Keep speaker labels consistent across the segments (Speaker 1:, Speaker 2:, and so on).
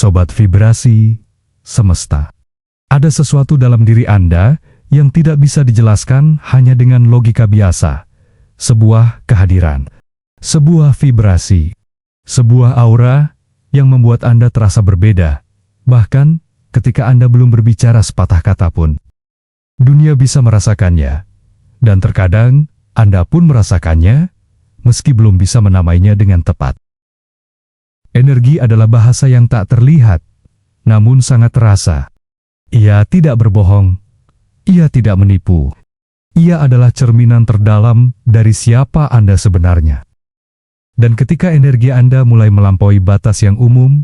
Speaker 1: Sobat Vibrasi Semesta. Ada sesuatu dalam diri Anda yang tidak bisa dijelaskan hanya dengan logika biasa. Sebuah kehadiran, sebuah vibrasi, sebuah aura yang membuat Anda terasa berbeda. Bahkan ketika Anda belum berbicara sepatah kata pun, dunia bisa merasakannya. Dan terkadang Anda pun merasakannya, meski belum bisa menamainya dengan tepat. Energi adalah bahasa yang tak terlihat, namun sangat terasa. Ia tidak berbohong, ia tidak menipu. Ia adalah cerminan terdalam dari siapa Anda sebenarnya. Dan ketika energi Anda mulai melampaui batas yang umum,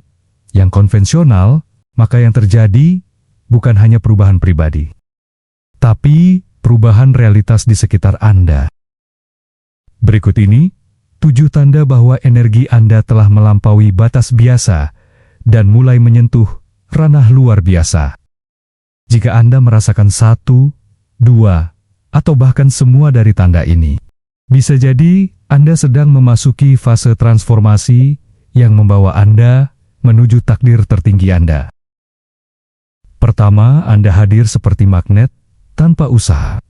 Speaker 1: yang konvensional, maka yang terjadi bukan hanya perubahan pribadi, tapi perubahan realitas di sekitar Anda. Berikut ini 7 tanda bahwa energi Anda telah melampaui batas biasa dan mulai menyentuh ranah luar biasa. Jika Anda merasakan 1, 2, atau bahkan semua dari tanda ini, bisa jadi Anda sedang memasuki fase transformasi yang membawa Anda menuju takdir tertinggi Anda. Pertama, Anda hadir seperti magnet tanpa usaha.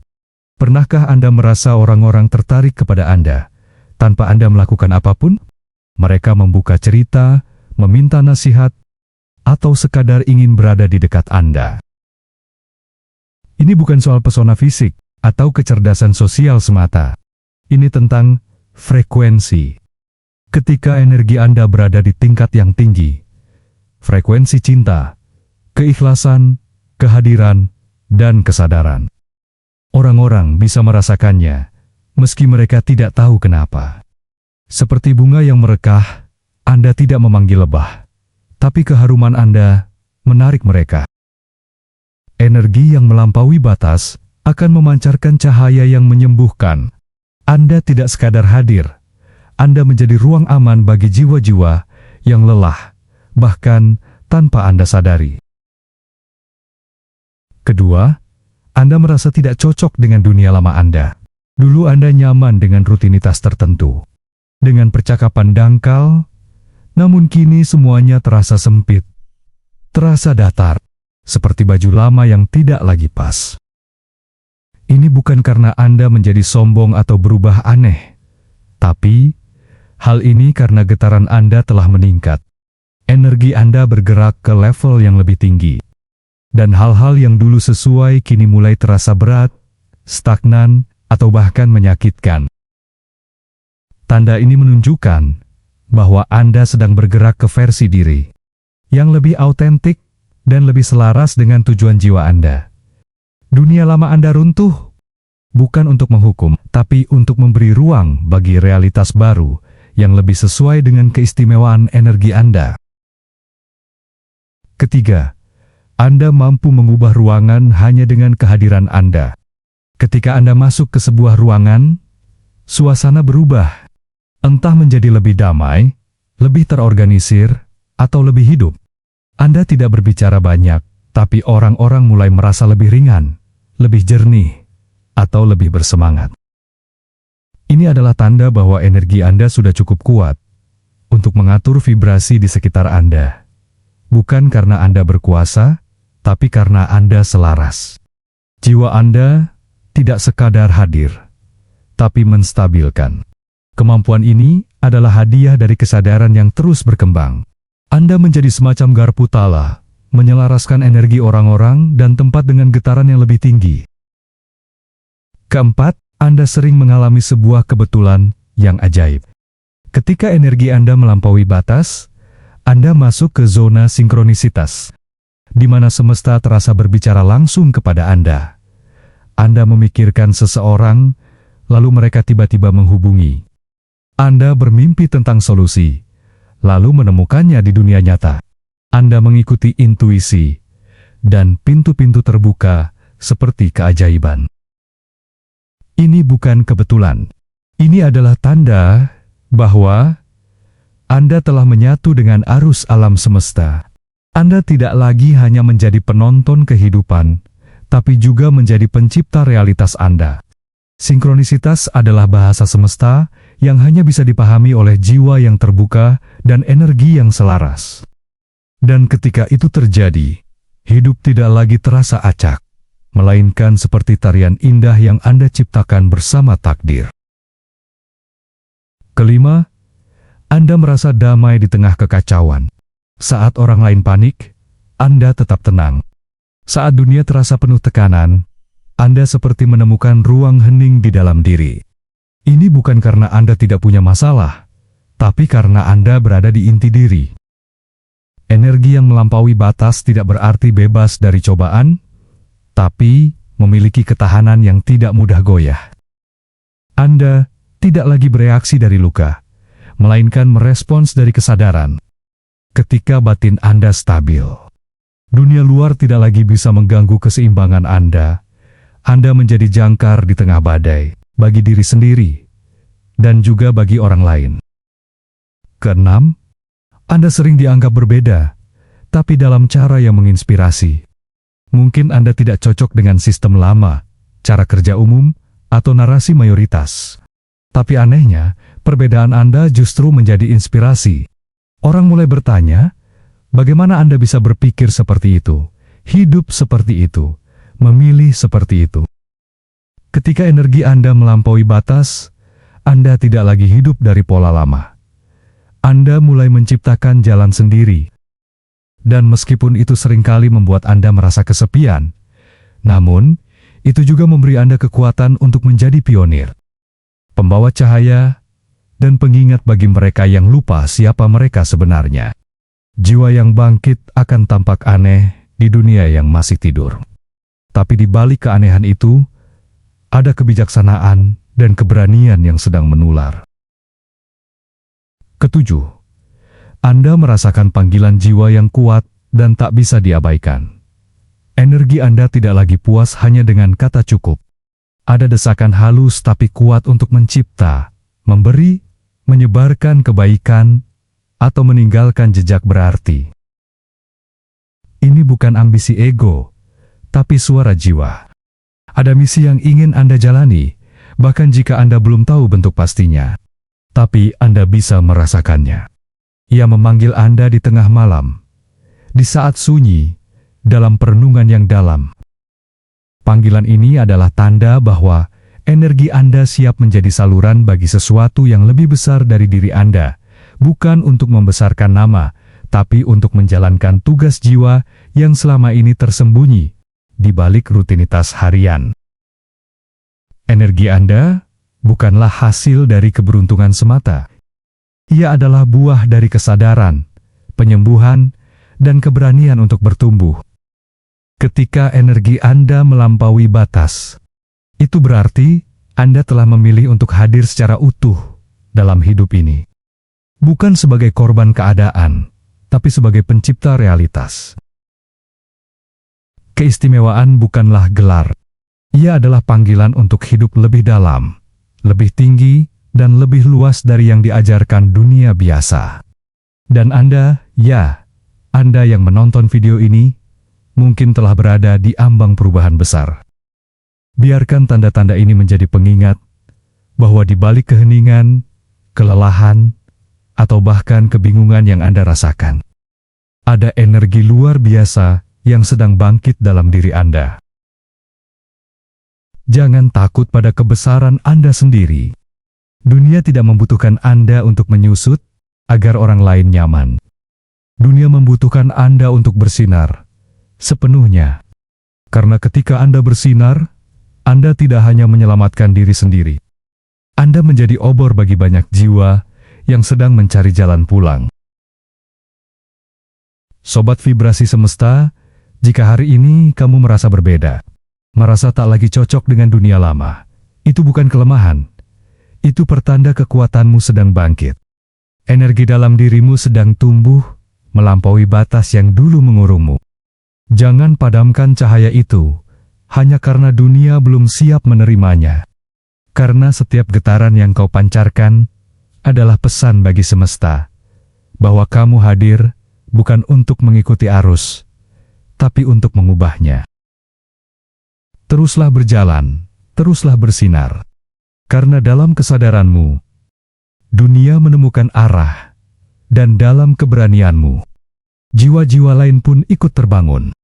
Speaker 1: Pernahkah Anda merasa orang-orang tertarik kepada Anda tanpa Anda melakukan apapun? Mereka membuka cerita, meminta nasihat, atau sekadar ingin berada di dekat Anda. Ini bukan soal pesona fisik atau kecerdasan sosial semata. Ini tentang frekuensi. Ketika energi Anda berada di tingkat yang tinggi, frekuensi cinta, keikhlasan, kehadiran, dan kesadaran, orang-orang bisa merasakannya, meski mereka tidak tahu kenapa. Seperti bunga yang merekah, Anda tidak memanggil lebah, tapi keharuman Anda menarik mereka. Energi yang melampaui batas akan memancarkan cahaya yang menyembuhkan. Anda tidak sekadar hadir, Anda menjadi ruang aman bagi jiwa-jiwa yang lelah, bahkan tanpa Anda sadari. Kedua, Anda merasa tidak cocok dengan dunia lama Anda. Dulu Anda nyaman dengan rutinitas tertentu, dengan percakapan dangkal, namun kini semuanya terasa sempit, terasa datar, seperti baju lama yang tidak lagi pas. Ini bukan karena Anda menjadi sombong atau berubah aneh, tapi hal ini karena getaran Anda telah meningkat. Energi Anda bergerak ke level yang lebih tinggi, dan hal-hal yang dulu sesuai kini mulai terasa berat, stagnan, atau bahkan menyakitkan. Tanda ini menunjukkan bahwa Anda sedang bergerak ke versi diri yang lebih autentik dan lebih selaras dengan tujuan jiwa Anda. Dunia lama Anda runtuh, bukan untuk menghukum, tapi untuk memberi ruang bagi realitas baru yang lebih sesuai dengan keistimewaan energi Anda. Ketiga, Anda mampu mengubah ruangan hanya dengan kehadiran Anda. Ketika Anda masuk ke sebuah ruangan, suasana berubah, entah menjadi lebih damai, lebih terorganisir, atau lebih hidup. Anda tidak berbicara banyak, tapi orang-orang mulai merasa lebih ringan, lebih jernih, atau lebih bersemangat. Ini adalah tanda bahwa energi Anda sudah cukup kuat untuk mengatur vibrasi di sekitar Anda. Bukan karena Anda berkuasa, tapi karena Anda selaras. Jiwa Anda tidak sekadar hadir, tapi menstabilkan. Kemampuan ini adalah hadiah dari kesadaran yang terus berkembang. Anda menjadi semacam garpu tala, menyelaraskan energi orang-orang dan tempat dengan getaran yang lebih tinggi. Keempat, Anda sering mengalami sebuah kebetulan yang ajaib. Ketika energi Anda melampaui batas, Anda masuk ke zona sinkronisitas, di mana semesta terasa berbicara langsung kepada Anda. Anda memikirkan seseorang, lalu mereka tiba-tiba menghubungi. Anda bermimpi tentang solusi, lalu menemukannya di dunia nyata. Anda mengikuti intuisi, dan pintu-pintu terbuka seperti keajaiban. Ini bukan kebetulan. Ini adalah tanda bahwa Anda telah menyatu dengan arus alam semesta. Anda tidak lagi hanya menjadi penonton kehidupan, tapi juga menjadi pencipta realitas Anda. Sinkronisitas adalah bahasa semesta yang hanya bisa dipahami oleh jiwa yang terbuka dan energi yang selaras. Dan ketika itu terjadi, hidup tidak lagi terasa acak, melainkan seperti tarian indah yang Anda ciptakan bersama takdir. Kelima, Anda merasa damai di tengah kekacauan. Saat orang lain panik, Anda tetap tenang. Saat dunia terasa penuh tekanan, Anda seperti menemukan ruang hening di dalam diri. Ini bukan karena Anda tidak punya masalah, tapi karena Anda berada di inti diri. Energi yang melampaui batas tidak berarti bebas dari cobaan, tapi memiliki ketahanan yang tidak mudah goyah. Anda tidak lagi bereaksi dari luka, melainkan merespons dari kesadaran. Ketika batin Anda stabil, dunia luar tidak lagi bisa mengganggu keseimbangan Anda. Anda menjadi jangkar di tengah badai, bagi diri sendiri, dan juga bagi orang lain. Keenam, Anda sering dianggap berbeda, tapi dalam cara yang menginspirasi. Mungkin Anda tidak cocok dengan sistem lama, cara kerja umum, atau narasi mayoritas. Tapi anehnya, perbedaan Anda justru menjadi inspirasi. Orang mulai bertanya, bagaimana Anda bisa berpikir seperti itu, hidup seperti itu, memilih seperti itu. Ketika energi Anda melampaui batas, Anda tidak lagi hidup dari pola lama. Anda mulai menciptakan jalan sendiri. Dan meskipun itu seringkali membuat Anda merasa kesepian, namun itu juga memberi Anda kekuatan untuk menjadi pionir, pembawa cahaya, dan pengingat bagi mereka yang lupa siapa mereka sebenarnya. Jiwa yang bangkit akan tampak aneh di dunia yang masih tidur. Tapi di balik keanehan itu, ada kebijaksanaan dan keberanian yang sedang menular. Ketujuh, Anda merasakan panggilan jiwa yang kuat dan tak bisa diabaikan. Energi Anda tidak lagi puas hanya dengan kata cukup. Ada desakan halus tapi kuat untuk mencipta, memberi, menyebarkan kebaikan, atau meninggalkan jejak berarti. Ini bukan ambisi ego, tapi suara jiwa. Ada misi yang ingin Anda jalani, bahkan jika Anda belum tahu bentuk pastinya. Tapi Anda bisa merasakannya. Ia memanggil Anda di tengah malam, di saat sunyi, dalam perenungan yang dalam. Panggilan ini adalah tanda bahwa energi Anda siap menjadi saluran bagi sesuatu yang lebih besar dari diri Anda, bukan untuk membesarkan nama, tapi untuk menjalankan tugas jiwa yang selama ini tersembunyi di balik rutinitas harian. Energi Anda bukanlah hasil dari keberuntungan semata. Ia adalah buah dari kesadaran, penyembuhan, dan keberanian untuk bertumbuh. Ketika energi Anda melampaui batas, itu berarti Anda telah memilih untuk hadir secara utuh dalam hidup ini. Bukan sebagai korban keadaan, tapi sebagai pencipta realitas. Keistimewaan bukanlah gelar. Ia adalah panggilan untuk hidup lebih dalam, lebih tinggi, dan lebih luas dari yang diajarkan dunia biasa. Dan Anda, ya, Anda yang menonton video ini, mungkin telah berada di ambang perubahan besar. Biarkan tanda-tanda ini menjadi pengingat bahwa di balik keheningan, kelelahan, atau bahkan kebingungan yang Anda rasakan, ada energi luar biasa yang sedang bangkit dalam diri Anda. Jangan takut pada kebesaran Anda sendiri. Dunia tidak membutuhkan Anda untuk menyusut agar orang lain nyaman. Dunia membutuhkan Anda untuk bersinar sepenuhnya. Karena ketika Anda bersinar, Anda tidak hanya menyelamatkan diri sendiri. Anda menjadi obor bagi banyak jiwa yang sedang mencari jalan pulang. Sobat Vibrasi Semesta, jika hari ini kamu merasa berbeda, merasa tak lagi cocok dengan dunia lama, itu bukan kelemahan. Itu pertanda kekuatanmu sedang bangkit. Energi dalam dirimu sedang tumbuh, melampaui batas yang dulu mengurungmu. Jangan padamkan cahaya itu, hanya karena dunia belum siap menerimanya. Karena setiap getaran yang kau pancarkan adalah pesan bagi semesta, bahwa kamu hadir bukan untuk mengikuti arus, tapi untuk mengubahnya. Teruslah berjalan, teruslah bersinar. Karena dalam kesadaranmu, dunia menemukan arah, dan dalam keberanianmu, jiwa jiwa-jiwa lain pun ikut terbangun.